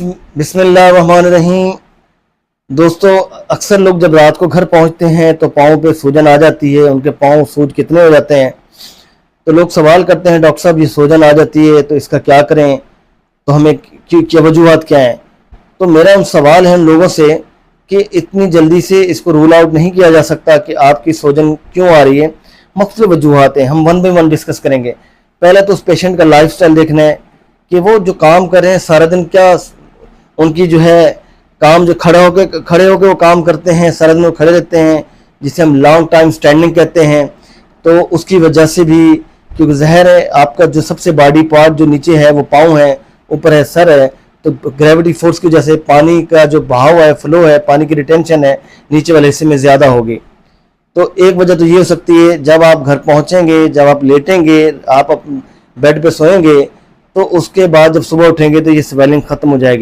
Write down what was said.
बिस्मिल्लाहिर्रहमानिर्रहीम। दोस्तों, अक्सर लोग जब रात को घर पहुंचते हैं तो पाँव पे सूजन आ जाती है। उनके पाँव सूज कितने हो जाते हैं, तो लोग सवाल करते हैं, डॉक्टर साहब ये सूजन आ जाती है तो इसका क्या करें, तो हमें क्या वजूहात क्या हैं। तो मेरा उन सवाल है उन लोगों से कि इतनी जल्दी से इसको रूल आउट नहीं किया जा सकता कि आपकी सूजन क्यों आ रही है। मुख्तलिफ वजूहात हैं, हम वन बाई वन डिस्कस करेंगे। पहले तो उस पेशेंट का लाइफ स्टाइल देखना है कि वो जो काम कर रहे हैं सारा दिन, क्या उनकी जो है काम जो खड़े होके वो काम करते हैं, सारा दिन वो खड़े रहते हैं, जिसे हम लॉन्ग टाइम स्टैंडिंग कहते हैं। तो उसकी वजह से भी, क्योंकि ज़हर है आपका जो सबसे बॉडी पार्ट जो नीचे है वो पाँव है, ऊपर है सर है, तो ग्रेविटी फोर्स की वजह से पानी का जो बहाव है, फ्लो है, पानी की रिटेंशन है नीचे वाले हिस्से में ज़्यादा होगी। तो एक वजह तो ये हो सकती है, जब आप घर पहुंचेंगे, जब आप लेटेंगे, आप बेड पे सोएंगे, तो उसके बाद जब सुबह उठेंगे तो ये स्वेलिंग ख़त्म हो जाएगी।